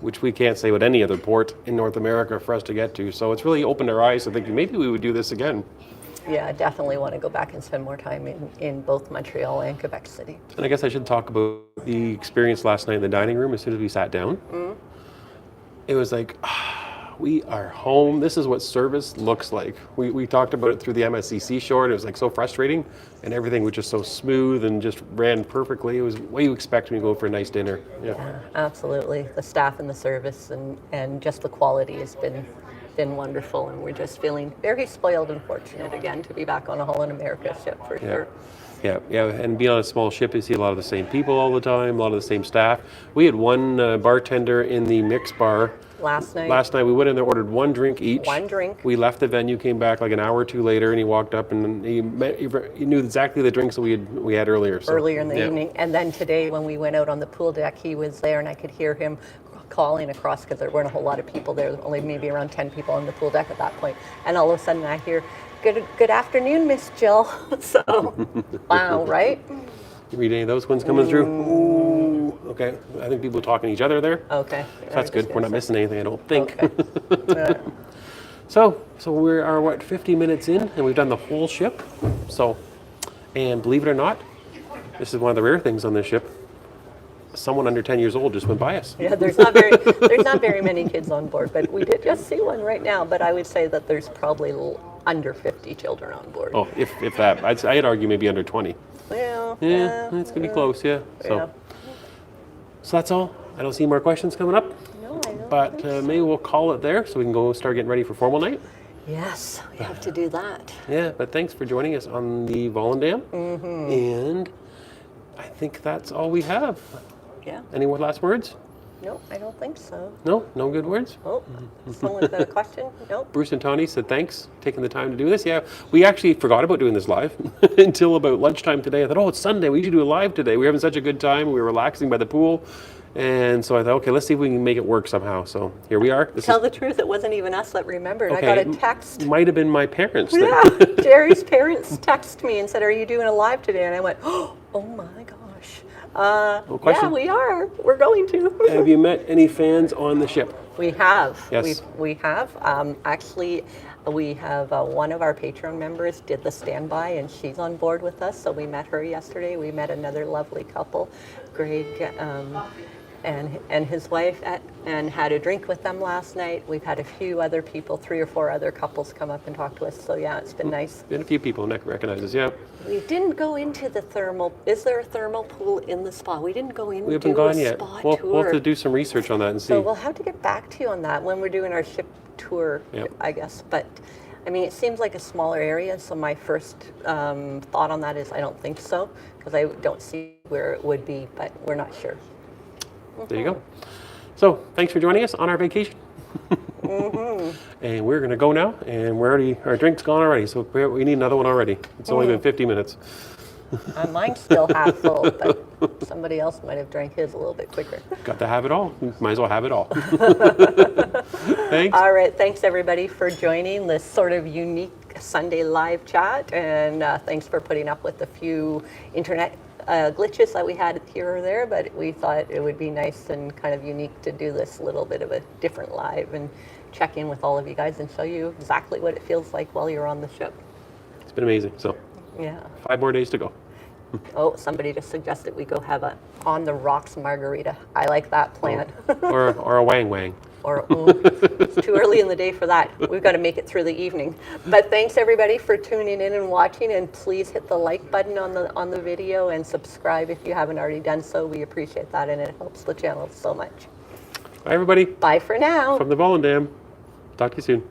which we can't say with any other port in North America for us to get to. So it's really opened our eyes to thinking maybe we would do this again. Yeah, I definitely want to go back and spend more time in both Montreal and Quebec City. And I guess I should talk about the experience last night in the dining room as soon as we sat down. It was like, we are home. This is what service looks like. We talked about it through the MSCC short. It was like so frustrating, and everything was just so smooth and just ran perfectly. It was what you expect when you go for a nice dinner. Yeah, absolutely. The staff and the service and just the quality has been wonderful, and we're just feeling very spoiled and fortunate again to be back on a Holland America ship for sure. Yeah, and being on a small ship, you see a lot of the same people all the time, a lot of the same staff. We had one bartender in the mix bar. Last night we went in there, ordered one drink each. One drink. We left the venue, came back like an hour or two later, and he walked up and he knew exactly the drinks that we had earlier. So, earlier in the evening. And then today when we went out on the pool deck, he was there, and I could hear him calling across because there weren't a whole lot of people there, only maybe around 10 people on the pool deck at that point. And all of a sudden I hear, good afternoon, Miss Jill. So, wow, right? You read any of those ones coming through? Ooh. Okay, I think people are talking to each other there. Okay. So that's good. We're not missing anything, I don't think. Okay. So we are 50 minutes in, and we've done the whole ship. So, and believe it or not, this is one of the rare things on this ship. Someone under 10 years old just went by us. Yeah, there's not very many kids on board, but we did just see one right now. But I would say that there's probably under 50 children on board. Oh, if that, I'd argue maybe under 20. Well, yeah, it's gonna be close. Yeah. So that's all. I don't see more questions coming up. No, I don't. But maybe we'll call it there so we can go start getting ready for formal night. Yes, we have to do that. Yeah, but thanks for joining us on the Volendam. And I think that's all we have. Yeah. Any more last words? No, I don't think so. No good words? Oh, someone's got a question? Nope. Bruce and Tony said thanks, taking the time to do this. Yeah, we actually forgot about doing this live until about lunchtime today. I thought, it's Sunday, we should do a live today. We were having such a good time. We were relaxing by the pool. And so I thought, okay, let's see if we can make it work somehow. So here we are. Tell the truth, it wasn't even us that remembered. Okay, I got a text. Might have been my parents. Yeah, Jerry's parents texted me and said, are you doing a live today? And I went, oh my gosh. Yeah, we are. We're going to. Have you met any fans on the ship? We have. Yes. We have. Actually, we have one of our Patreon members did the standby, and she's on board with us. So we met her yesterday. We met another lovely couple, Greg and his wife, and had a drink with them last night. We've had a few other people, 3 or 4 other couples come up and talk to us. So yeah, it's been nice. Been a few people recognize us, yeah. We didn't go into the thermal. Is there a thermal pool in the spa? We didn't go in. We haven't gone yet. We'll have to do some research on that and see. So we'll have to get back to you on that when we're doing our ship tour, I guess. But I mean, it seems like a smaller area, so my first thought on that is I don't think so, because I don't see where it would be, but we're not sure. There you go. So thanks for joining us on our vacation. And we're going to go now, and our drink's gone already, so we need another one already. It's only been 50 minutes. Mine's still half full, but somebody else might have drank his a little bit quicker. Got to have it all. Might as well have it all. Thanks. All right, thanks everybody for joining this sort of unique Sunday live chat, and thanks for putting up with a few internet glitches that we had here or there, but we thought it would be nice and kind of unique to do this little bit of a different live and check in with all of you guys and show you exactly what it feels like while you're on the ship. It's been amazing. So Yeah. 5 more days to go. Oh, somebody just suggested we go have a on the rocks margarita. I like that plan. or a wang wang. Or it's too early in the day for that. We've got to make it through the evening. But thanks everybody for tuning in and watching, and please hit the like button on the video and subscribe if you haven't already done so. We appreciate that, and it helps the channel so much. Bye everybody. Bye for now. From the Volendam. Talk to you soon.